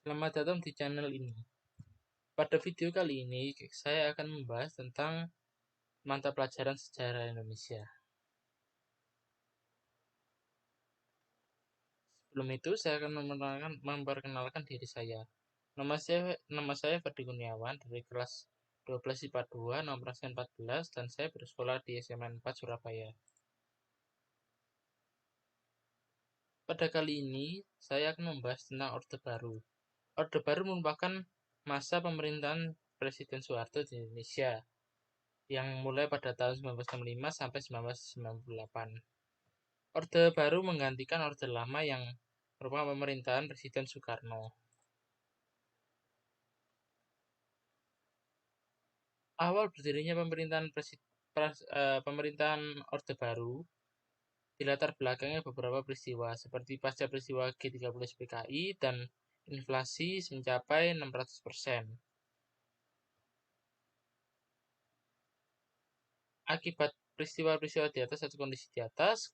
Selamat datang di channel ini. Pada video kali ini, saya akan membahas tentang mata pelajaran sejarah Indonesia. Sebelum itu, saya akan memperkenalkan diri saya. Nama saya Ferdi Kurniawan dari kelas 12 IPA 2, nomor absen 14, dan saya bersekolah di SMA 4 Surabaya. Pada kali ini, saya akan membahas tentang Orde Baru. Orde Baru merupakan masa pemerintahan Presiden Soeharto di Indonesia yang mulai pada tahun 1965 sampai 1998. Orde Baru menggantikan Orde Lama yang merupakan pemerintahan Presiden Soekarno. Awal berdirinya pemerintahan Orde Baru dilatar belakangnya beberapa peristiwa seperti pasca peristiwa G30 PKI dan inflasi mencapai 600%. Akibat peristiwa-peristiwa di atas atau kondisi di atas,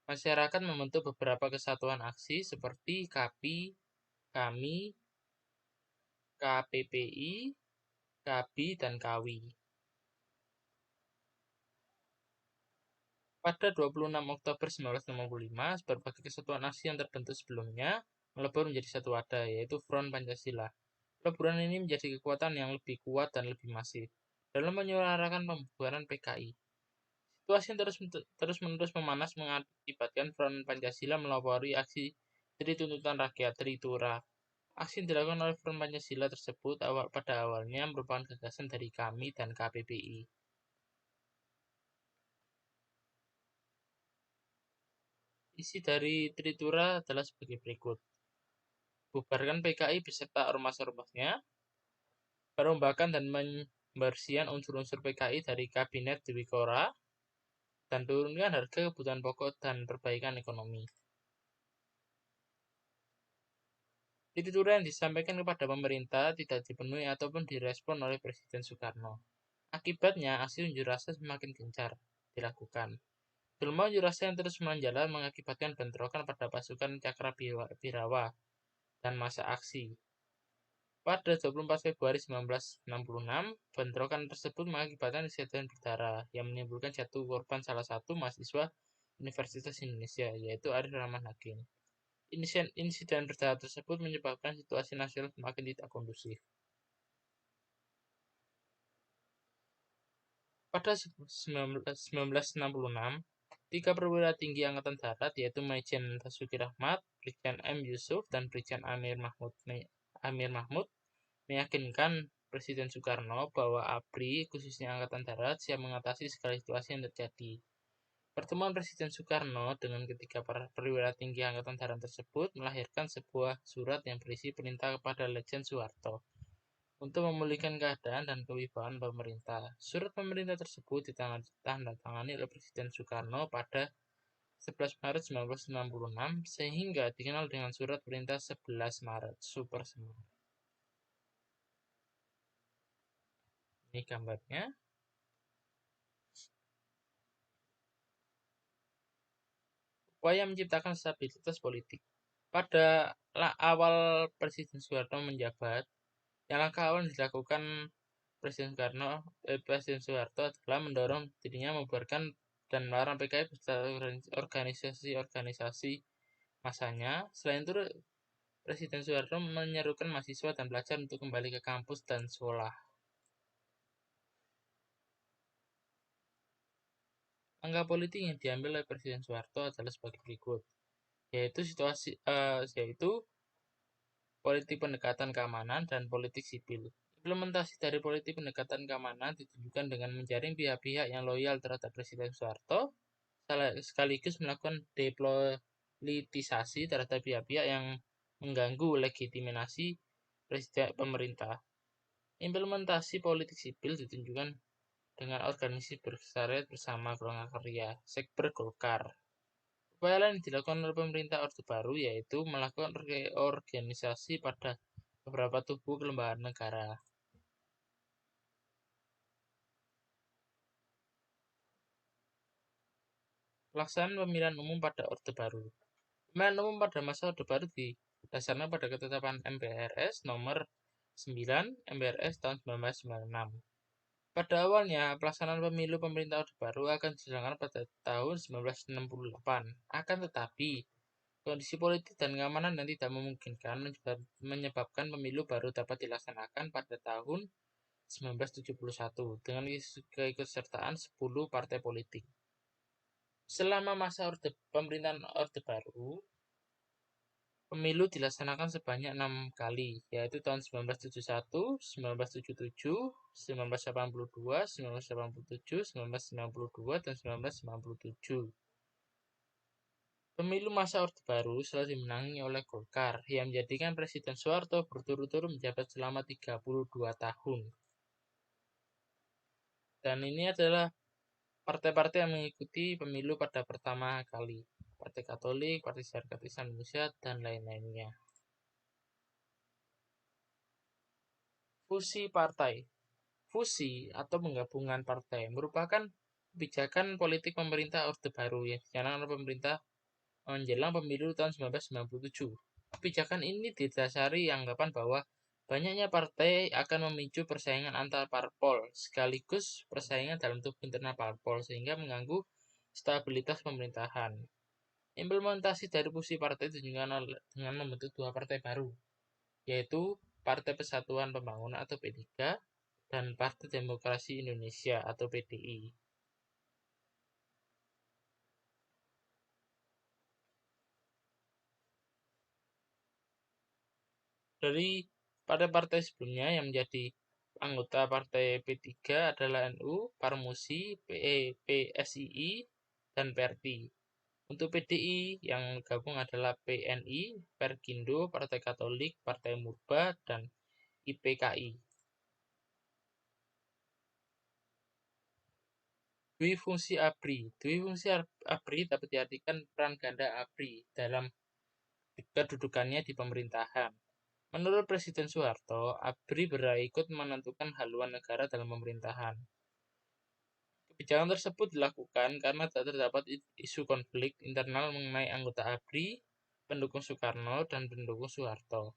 masyarakat membentuk beberapa kesatuan aksi seperti KAPI, KAMI, KPPI, KABI, dan KAWI. Pada 26 Oktober 1965, berbagai kesatuan aksi yang terbentuk sebelumnya melebur menjadi satu wadah, yaitu Front Pancasila. Peleburan ini menjadi kekuatan yang lebih kuat dan lebih masif dalam menyuarakan pembubaran PKI. Situasi yang terus-menerus memanas mengakibatkan Front Pancasila melopori aksi Tri Tuntutan Rakyat Tritura. Aksi yang dilakukan oleh Front Pancasila tersebut pada awalnya merupakan gagasan dari KAMI dan KPPI. Isi dari Tritura adalah sebagai berikut. Bubarkan PKI beserta ormas-ormasnya, perombakan dan pembersihan unsur-unsur PKI dari Kabinet Dwikora, dan turunkan harga kebutuhan pokok dan perbaikan ekonomi. Tritura yang disampaikan kepada pemerintah tidak dipenuhi ataupun direspon oleh Presiden Soekarno. Akibatnya, aksi unjuk rasa semakin gencar dilakukan. Gelombang unjuk rasa yang terus menjalar mengakibatkan bentrokan pada pasukan Cakrawirawa dan masa aksi. Pada 24 Februari 1966, bentrokan tersebut mengakibatkan insiden berdarah yang menimbulkan jatuh korban salah satu mahasiswa Universitas Indonesia, yaitu Arif Rahman Hakim. Insiden berdarah tersebut menyebabkan situasi nasional semakin tidak kondusif. Pada 1966, 3 perwira tinggi Angkatan Darat, yaitu Majen Basuki Rahmat, Brigjen M. Yusuf, dan Brigjen Amir Mahmud meyakinkan Presiden Soekarno bahwa ABRI, khususnya Angkatan Darat, siap mengatasi segala situasi yang terjadi. Pertemuan Presiden Soekarno dengan ketiga perwira tinggi Angkatan Darat tersebut melahirkan sebuah surat yang berisi perintah kepada Letjen Soeharto untuk memulihkan keadaan dan kewibawaan pemerintah. Surat pemerintah tersebut ditandatangani oleh Presiden Soekarno pada 11 Maret 1966 sehingga dikenal dengan Surat Perintah 11 Maret Super Semar. Ini gambarnya. Upaya menciptakan stabilitas politik. Pada awal Presiden Soeharto menjabat, yang langkah awal yang dilakukan Presiden Soeharto adalah mendorong dirinya membubarkan dan melarang PKI beserta organisasi-organisasi masanya. Selain itu, Presiden Soeharto menyerukan mahasiswa dan pelajar untuk kembali ke kampus dan sekolah. Langkah politik yang diambil oleh Presiden Soeharto adalah sebagai berikut, yaitu politik pendekatan keamanan dan politik sipil. Implementasi dari politik pendekatan keamanan ditunjukkan dengan menjaring pihak-pihak yang loyal terhadap Presiden Soeharto, sekaligus melakukan depolitisasi terhadap pihak-pihak yang mengganggu legitimasi pemerintah. Implementasi politik sipil ditunjukkan dengan organisasi bersyariat bersama golongan karya, Sekber Golkar. Upaya lain yang dilakukan oleh pemerintah Orde Baru yaitu melakukan reorganisasi pada beberapa tubuh kelembagaan negara. Pelaksanaan pemilihan umum pada Orde Baru. Pemilihan umum pada masa Orde Baru dasarnya pada ketetapan MPRS nomor 9 MPRS tahun 1996. Pada awalnya, pelaksanaan pemilu pemerintah Orde Baru akan diselenggarakan pada tahun 1968. Akan tetapi, kondisi politik dan keamanan yang tidak memungkinkan menyebabkan pemilu baru dapat dilaksanakan pada tahun 1971 dengan keikutsertaan 10 partai politik. Selama masa pemerintahan Orde Baru, pemilu dilaksanakan sebanyak 6 kali, yaitu tahun 1971, 1977, 1982, 1987, 1992, dan 1997. Pemilu masa Orde Baru selalu dimenangi oleh Golkar, yang menjadikan Presiden Soeharto berturut-turut menjabat selama 32 tahun. Dan ini adalah partai-partai yang mengikuti pemilu pada pertama kali. Partai Katolik, Partai Syarikat Islam Indonesia, dan lain-lainnya. Fusi partai. Fusi atau penggabungan partai merupakan kebijakan politik pemerintah Orde Baru yang dicanangkan oleh pemerintah menjelang pemilu tahun 1997. Kebijakan ini didasari anggapan bahwa banyaknya partai akan memicu persaingan antar parpol, sekaligus persaingan dalam tubuh internal parpol, sehingga mengganggu stabilitas pemerintahan. Implementasi dari fusi partai ditunjukkan dengan membentuk dua partai baru, yaitu Partai Persatuan Pembangunan atau P3 dan Partai Demokrasi Indonesia atau PDI. Dari partai-partai sebelumnya yang menjadi anggota partai P3 adalah NU, Parmusi, PSII, dan PERTI. Untuk PDI yang gabung adalah PNI, Perkindo, Partai Katolik, Partai Murba, dan IPKI. Dwi fungsi ABRI. Dwi fungsi ABRI dapat diartikan peran ganda ABRI dalam kedudukannya di pemerintahan. Menurut Presiden Soeharto, ABRI ikut menentukan haluan negara dalam pemerintahan. Kebijakan tersebut dilakukan karena tak terdapat isu konflik internal mengenai anggota ABRI, pendukung Soekarno, dan pendukung Soeharto.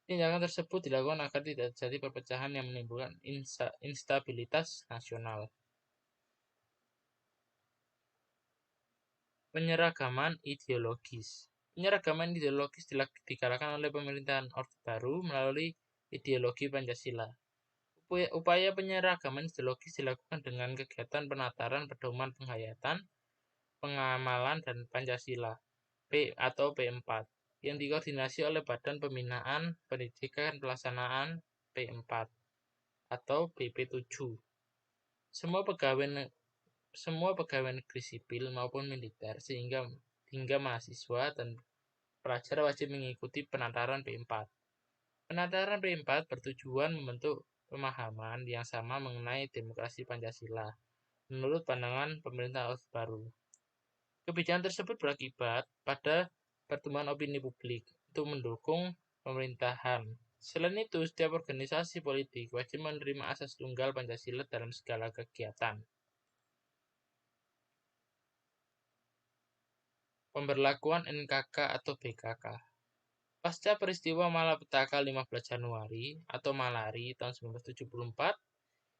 Tindakan tersebut dilakukan agar tidak terjadi perpecahan yang menimbulkan instabilitas nasional. Penyeragaman ideologis. Penyeragaman ideologis digalakan oleh pemerintahan Orde Baru melalui ideologi Pancasila. Upaya penyeragaman ideologis dilakukan dengan kegiatan penataran pedoman penghayatan, pengamalan, dan Pancasila atau P4 yang dikoordinasi oleh Badan Pembinaan Pendidikan Pelaksanaan P4 atau BP7. Semua pegawai negeri sipil maupun militer hingga mahasiswa dan pelajar wajib mengikuti penataran P4. Penataran P4 bertujuan membentuk pemahaman yang sama mengenai demokrasi Pancasila menurut pandangan pemerintah Orde Baru. Kebijakan tersebut berakibat pada pertumbuhan opini publik untuk mendukung pemerintahan. Selain itu, setiap organisasi politik wajib menerima asas tunggal Pancasila dalam segala kegiatan. Pemberlakuan NKK atau BKK. Pasca peristiwa Malapetaka 15 Januari atau Malari tahun 1974,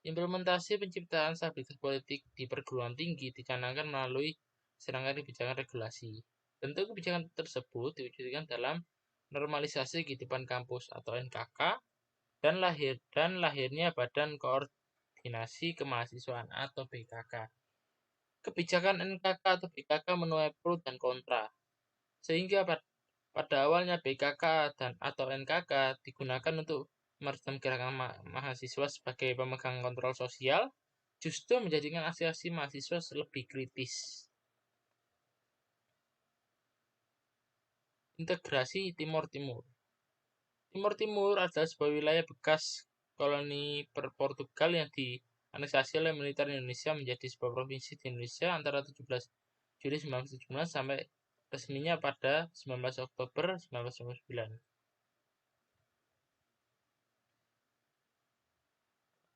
implementasi penciptaan stabilitas politik di perguruan tinggi dicanangkan melalui serangkaian kebijakan regulasi. Bentuk kebijakan tersebut diwujudkan dalam normalisasi kehidupan kampus atau NKK dan lahirnya Badan Koordinasi Kemahasiswaan atau BKK. Kebijakan NKK atau BKK menuai pro dan kontra, sehingga pada awalnya BKK atau NKK digunakan untuk meredam gerakan mahasiswa sebagai pemegang kontrol sosial, justru menjadikan aksi-aksi mahasiswa lebih kritis. Integrasi Timur Timur. Timur Timur adalah sebuah wilayah bekas koloni Portugal yang dianeksasi oleh militer Indonesia menjadi sebuah provinsi di Indonesia antara 17 Juli 1917 sampai resminya pada 19 Oktober 1999.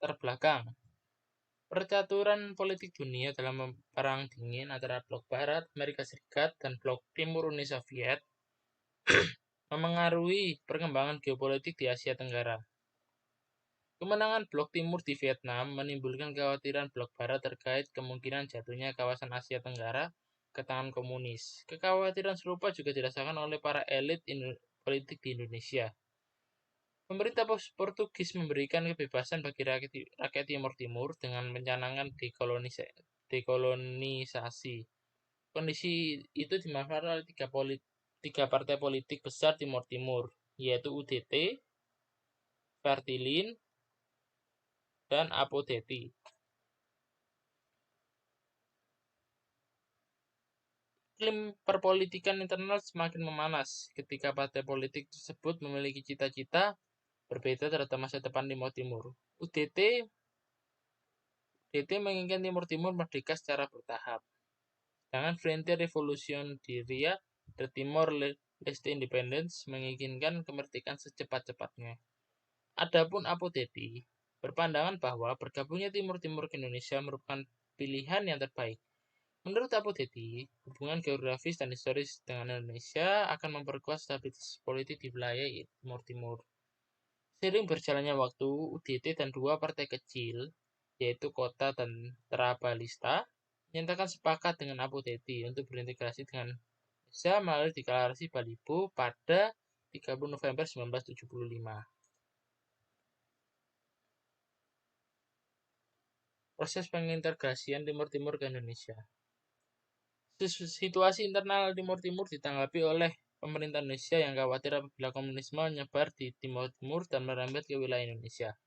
Terbelakang. Percaturan politik dunia dalam Perang Dingin antara blok Barat, Amerika Serikat, dan blok Timur Uni Soviet memengaruhi perkembangan geopolitik di Asia Tenggara. Kemenangan Blok Timur di Vietnam menimbulkan kekhawatiran Blok Barat terkait kemungkinan jatuhnya kawasan Asia Tenggara ke tangan komunis. Kekhawatiran serupa juga dirasakan oleh para elit politik di Indonesia. Pemerintah Portugis memberikan kebebasan bagi rakyat Timur Timur dengan mencanangkan dekolonisasi. Kondisi itu dimanfaatkan oleh tiga partai politik besar Timur Timur, yaitu UDT, Fertilin, dan Apodeti. Iklim perpolitikan internal semakin memanas ketika partai politik tersebut memiliki cita-cita berbeda terhadap masa depan Timur Timur. UDT menginginkan Timur Timur merdeka secara bertahap. Sedangkan Frente Revolucionaria de Timor Leste Independence menginginkan kemerdekaan secepat-cepatnya. Adapun Apodeti berpandangan bahwa bergabungnya Timur Timur ke Indonesia merupakan pilihan yang terbaik. Menurut Apodeti, hubungan geografis dan historis dengan Indonesia akan memperkuat stabilitas politik di wilayah Timur Timur. Seiring berjalannya waktu, UDT dan dua partai kecil, yaitu Kota dan Trabalista, menyatakan sepakat dengan Apodeti untuk berintegrasi dengan Indonesia melalui deklarasi Balibo pada 30 November 1975. Proses pengintegrasian Timur Timur ke Indonesia. Situasi internal Timur Timur ditanggapi oleh pemerintah Indonesia yang khawatir apabila komunisme menyebar di Timur Timur dan merembet ke wilayah Indonesia.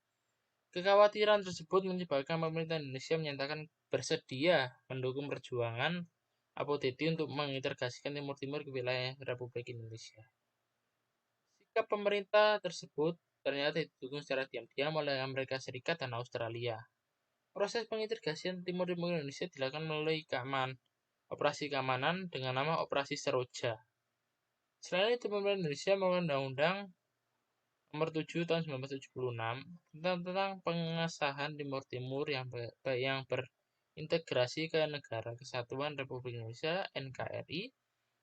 Kekhawatiran tersebut menyebabkan pemerintah Indonesia menyatakan bersedia mendukung perjuangan Apodeti untuk mengintegrasikan Timur Timur ke wilayah Republik Indonesia. Sikap pemerintah tersebut ternyata didukung secara diam-diam oleh Amerika Serikat dan Australia. Proses pengintegrasian Timur Timur Indonesia dilakukan melalui operasi keamanan dengan nama Operasi Seroja. Selain itu, pemerintah Indonesia mengeluarkan Undang-Undang Nomor 7 Tahun 1976 tentang pengesahan Timur Timur yang berintegrasi ke Negara Kesatuan Republik Indonesia (NKRI).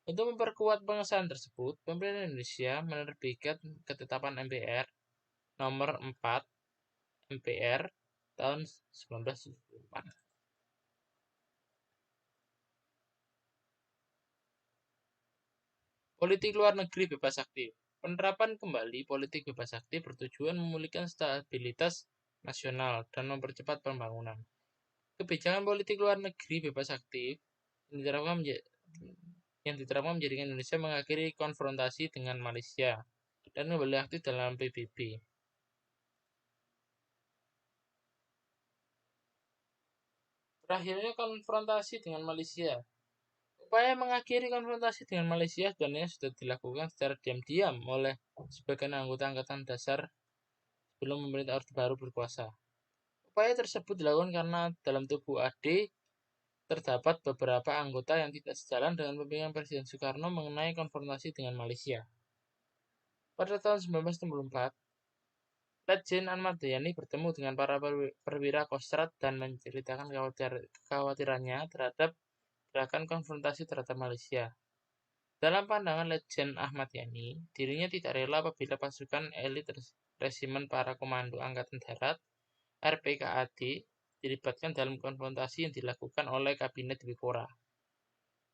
Untuk memperkuat pengesahan tersebut, pemerintah Indonesia menerbitkan Ketetapan MPR Nomor 4 MPR tahun 1974. Politik luar negeri bebas aktif. Penerapan kembali politik bebas aktif bertujuan memulihkan stabilitas nasional dan mempercepat pembangunan. Kebijakan politik luar negeri bebas aktif yang diterapkan menjadikan Indonesia mengakhiri konfrontasi dengan Malaysia dan kembali aktif dalam PBB. Terakhirnya konfrontasi dengan Malaysia. Upaya mengakhiri konfrontasi dengan Malaysia sebenarnya sudah dilakukan secara diam-diam oleh sebagian anggota Angkatan Dasar sebelum pemerintah Orde Baru berkuasa. Upaya tersebut dilakukan karena dalam tubuh AD terdapat beberapa anggota yang tidak sejalan dengan pemikiran Presiden Soekarno mengenai konfrontasi dengan Malaysia. Pada tahun 1964, Letjen Ahmad Yani bertemu dengan para perwira Kostrad dan menceritakan kekhawatirannya terhadap gerakan konfrontasi terhadap Malaysia. Dalam pandangan Letjen Ahmad Yani, dirinya tidak rela apabila pasukan elit resimen para komando Angkatan Darat (RPKAD) dilibatkan dalam konfrontasi yang dilakukan oleh Kabinet Bikora.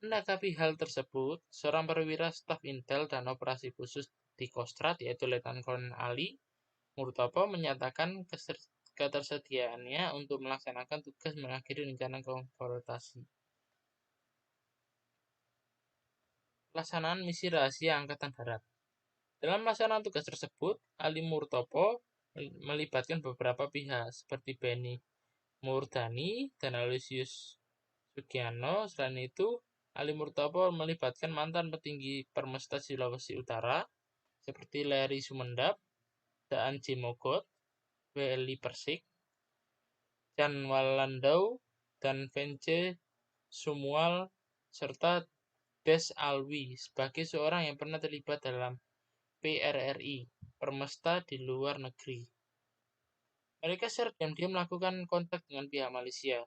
Menanggapi hal tersebut, seorang perwira staf Intel dan Operasi Khusus di Kostrad, yaitu Letnan Kolonel Ali Murtopo, menyatakan ketersediaannya untuk melaksanakan tugas mengakhiri rencana konfrontasi. Pelaksanaan misi rahasia Angkatan Darat. Dalam melaksanakan tugas tersebut, Ali Murtopo melibatkan beberapa pihak seperti Benny Murdani dan Aloysius Sugiono. Selain itu, Ali Murtopo melibatkan mantan petinggi Permesta Sulawesi Utara seperti Larry Sumendap, Daan J. Mogot, W.L. Persik, Jan Wallandau, dan Vence Sumual, serta Des Alwi sebagai seorang yang pernah terlibat dalam PRRI, Permesta di luar negeri. Mereka secara diam-diam melakukan kontak dengan pihak Malaysia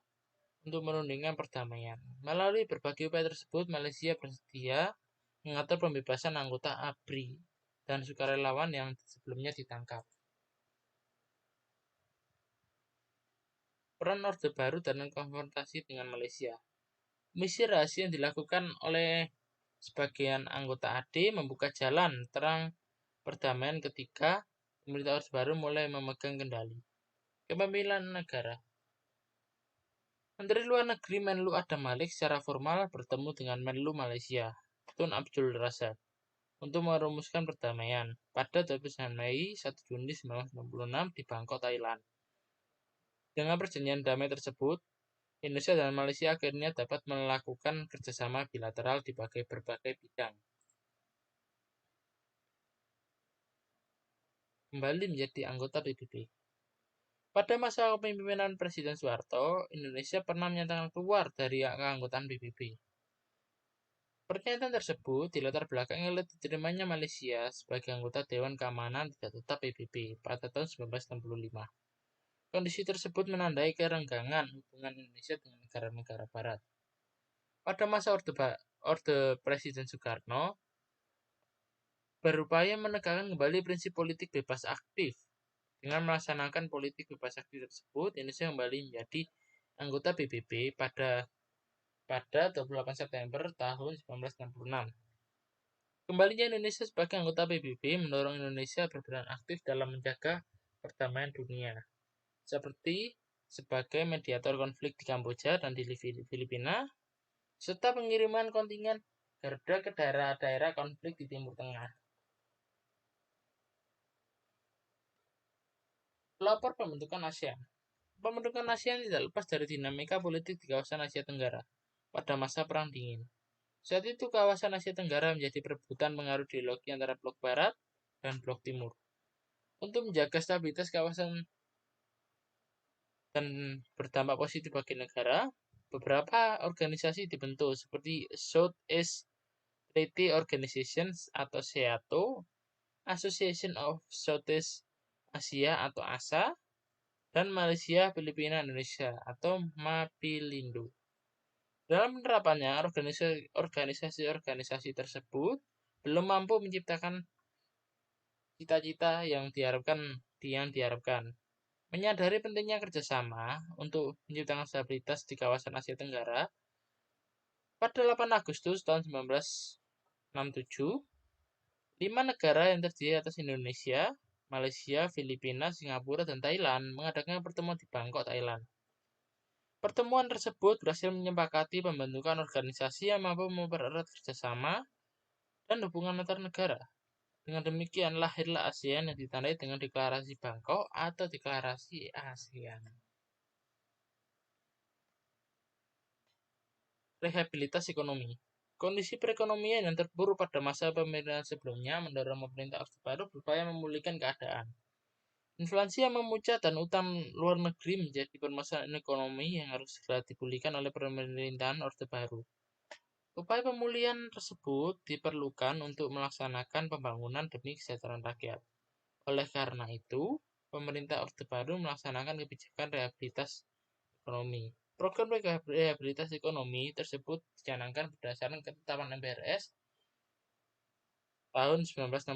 untuk menundingkan perdamaian. Melalui berbagai upaya tersebut, Malaysia bersedia mengatur pembebasan anggota ABRI dan sukarelawan yang sebelumnya ditangkap. Peran Orde Baru dalam konfrontasi dengan Malaysia. Misi rahasia yang dilakukan oleh sebagian anggota AD membuka jalan terang perdamaian ketika pemerintah Orde Baru mulai memegang kendali. Kepemimpinan negara. Menteri Luar Negeri Menlu Adam Malik secara formal bertemu dengan Menlu Malaysia, Tun Abdul Razak, untuk merumuskan perdamaian pada 29 Mei 1 Juni 1996 di Bangkok, Thailand. Dengan perjanjian damai tersebut, Indonesia dan Malaysia akhirnya dapat melakukan kerjasama bilateral di berbagai bidang. Kembali menjadi anggota PBB. Pada masa kepemimpinan Presiden Soeharto, Indonesia pernah menyatakan keluar dari keanggotaan PBB. Pernyataan tersebut dilatar belakangi oleh diterimanya Malaysia sebagai anggota Dewan Keamanan Tidak Tetap PBB pada tahun 1965. Kondisi tersebut menandai kerenggangan hubungan Indonesia dengan negara-negara Barat. Pada masa Orde Presiden Soekarno, berupaya menegakkan kembali prinsip politik bebas aktif. Dengan melaksanakan politik bebas aktif tersebut, Indonesia kembali menjadi anggota PBB pada 28 September tahun 1966. Kembalinya Indonesia sebagai anggota PBB mendorong Indonesia berperan aktif dalam menjaga perdamaian dunia, seperti sebagai mediator konflik di Kamboja dan di Filipina, serta pengiriman kontingen Garuda ke daerah-daerah konflik di Timur Tengah. Pelopor pembentukan ASEAN. Pembentukan ASEAN tidak lepas dari dinamika politik di kawasan Asia Tenggara pada masa Perang Dingin. Saat itu kawasan Asia Tenggara menjadi perebutan pengaruh ideologi antara blok Barat dan blok Timur. Untuk menjaga stabilitas kawasan dan berdampak positif bagi negara, beberapa organisasi dibentuk seperti Southeast Treaty Organization atau SEATO, Association of Southeast Asia atau ASA, dan Malaysia, Filipina, Indonesia atau MAPILINDO. Dalam penerapannya, organisasi-organisasi tersebut belum mampu menciptakan cita-cita yang diharapkan. Menyadari pentingnya kerjasama untuk menciptakan stabilitas di kawasan Asia Tenggara, pada 8 Agustus tahun 1967, 5 negara yang terdiri atas Indonesia, Malaysia, Filipina, Singapura, dan Thailand mengadakan pertemuan di Bangkok, Thailand. Pertemuan tersebut berhasil menyepakati pembentukan organisasi yang mampu mempererat kerjasama dan hubungan antar negara. Dengan demikian lahirlah ASEAN yang ditandai dengan Deklarasi Bangkok atau Deklarasi ASEAN. Rehabilitas ekonomi. Kondisi perekonomian yang terpuruk pada masa pemerintahan sebelumnya mendorong pemerintah Orde Baru berupaya memulihkan keadaan. Inflasi yang memuncak dan utang luar negeri menjadi permasalahan ekonomi yang harus segera dipulihkan oleh pemerintahan Orde Baru. Upaya pemulihan tersebut diperlukan untuk melaksanakan pembangunan demi kesejahteraan rakyat. Oleh karena itu, pemerintah Orde Baru melaksanakan kebijakan rehabilitas ekonomi. Program rehabilitas ekonomi tersebut dicanangkan berdasarkan ketetapan MPRS tahun 1966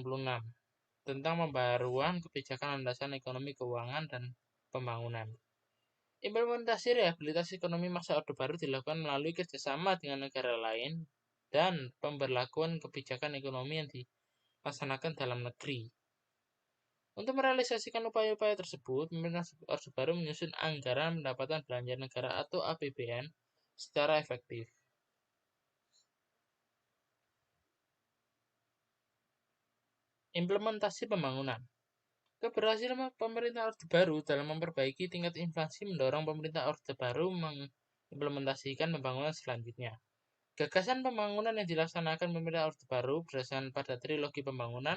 tentang pembaruan kebijakan landasan ekonomi keuangan dan pembangunan. Implementasi rehabilitasi ekonomi masa Orde Baru dilakukan melalui kerjasama dengan negara lain dan pemberlakuan kebijakan ekonomi yang dilaksanakan dalam negeri. Untuk merealisasikan upaya-upaya tersebut, pemerintah Orde Baru menyusun anggaran pendapatan belanja negara atau APBN secara efektif. Implementasi pembangunan. Keberhasilan pemerintah Orde Baru dalam memperbaiki tingkat inflasi mendorong pemerintah Orde Baru mengimplementasikan pembangunan selanjutnya. Gagasan pembangunan yang dilaksanakan pemerintah Orde Baru berdasarkan pada trilogi pembangunan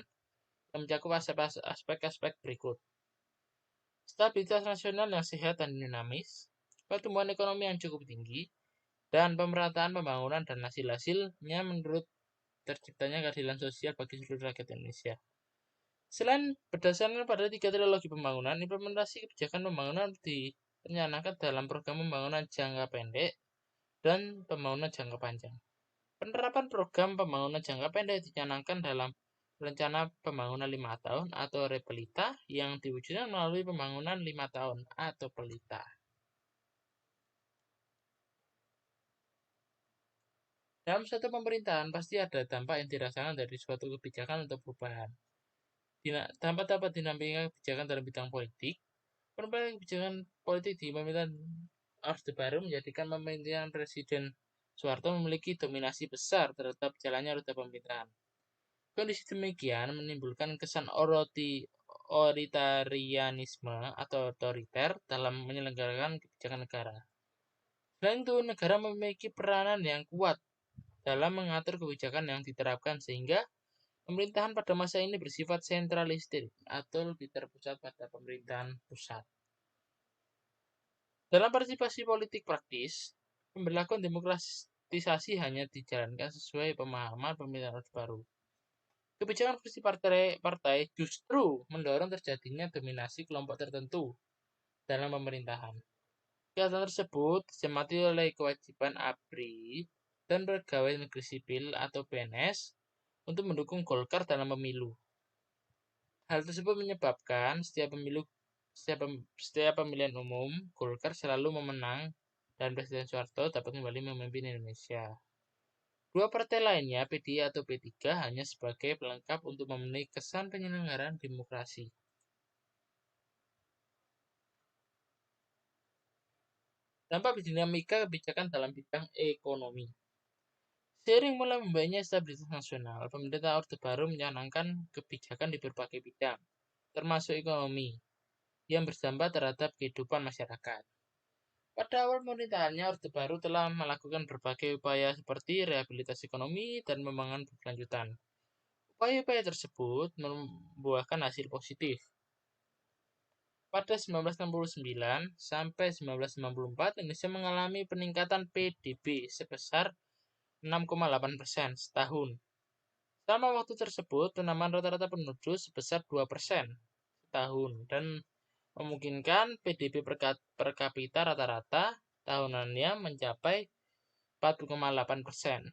yang mencakup aspek-aspek berikut. Stabilitas nasional yang sehat dan dinamis, pertumbuhan ekonomi yang cukup tinggi, dan pemerataan pembangunan dan hasil-hasilnya menurut terciptanya keadilan sosial bagi seluruh rakyat Indonesia. Selain berdasarkan pada 3 trilogi pembangunan, implementasi kebijakan pembangunan direncanakan dalam program pembangunan jangka pendek dan pembangunan jangka panjang. Penerapan program pembangunan jangka pendek dicanangkan dalam rencana pembangunan 5 tahun atau repelita yang diwujudkan melalui pembangunan 5 tahun atau pelita. Dalam suatu pemerintahan pasti ada dampak yang dirasakan dari suatu kebijakan atau perubahan. Dampak dapat dinampingi kebijakan dalam bidang politik. Perubahan kebijakan politik di pemerintahan Orde Baru menjadikan pemerintahan Presiden Soeharto memiliki dominasi besar terhadap jalannya roda pemerintahan. Kondisi demikian menimbulkan kesan otoritarianisme atau otoriter dalam menyelenggarakan kebijakan negara. Selain itu, negara memiliki peranan yang kuat dalam mengatur kebijakan yang diterapkan sehingga pemerintahan pada masa ini bersifat sentralistik atau lebih terpusat pada pemerintahan pusat. Dalam partisipasi politik praktis, pemberlakuan demokratisasi hanya dijalankan sesuai pemahaman pemerintahan Orde Baru. Kebijakan versi partai justru mendorong terjadinya dominasi kelompok tertentu dalam pemerintahan. Kegiatan tersebut disemati oleh kewajiban ABRI dan pegawai negeri sipil atau PNS untuk mendukung Golkar dalam pemilu. Hal tersebut menyebabkan setiap pemilihan umum, Golkar selalu memenang dan Presiden Soeharto dapat kembali memimpin Indonesia. Dua partai lainnya, PDI atau P3, hanya sebagai pelengkap untuk memenuhi kesan penyelenggaraan demokrasi. Dampak dinamika kebijakan dalam bidang ekonomi. Seiring mulai membaiknya stabilitas nasional, pemerintah Orde Baru mencanangkan kebijakan di berbagai bidang, termasuk ekonomi, yang berdampak terhadap kehidupan masyarakat. Pada awal pemerintahannya, Orde Baru telah melakukan berbagai upaya seperti rehabilitasi ekonomi dan pembangunan berkelanjutan. Upaya-upaya tersebut membuahkan hasil positif. Pada 1969 sampai 1994, Indonesia mengalami peningkatan PDB sebesar 6,8% setahun. Selama waktu tersebut, penambahan rata-rata penduduk sebesar 2% setahun dan memungkinkan PDB per kapita rata-rata tahunannya mencapai 4,8%.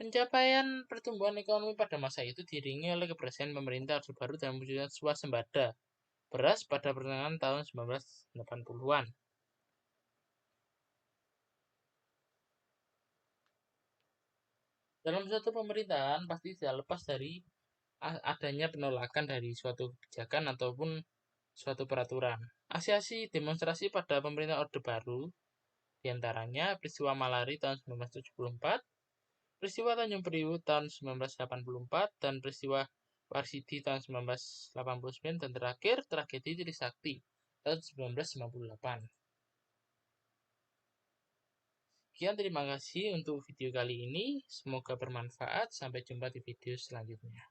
Pencapaian pertumbuhan ekonomi pada masa itu diiringi oleh keberhasilan pemerintah Orde Baru dalam mewujudkan swasembada beras pada pertengahan tahun 1980-an. Dalam suatu pemerintahan pasti tidak lepas dari adanya penolakan dari suatu kebijakan ataupun suatu peraturan. Aksi-aksi demonstrasi pada pemerintah Orde Baru diantaranya peristiwa Malari tahun 1974, peristiwa Tanjung Priuk tahun 1984, dan peristiwa Warsiti tahun 1989, dan terakhir tragedi Trisakti tahun 1998. Sekian, terima kasih untuk video kali ini. Semoga bermanfaat. Sampai jumpa di video selanjutnya.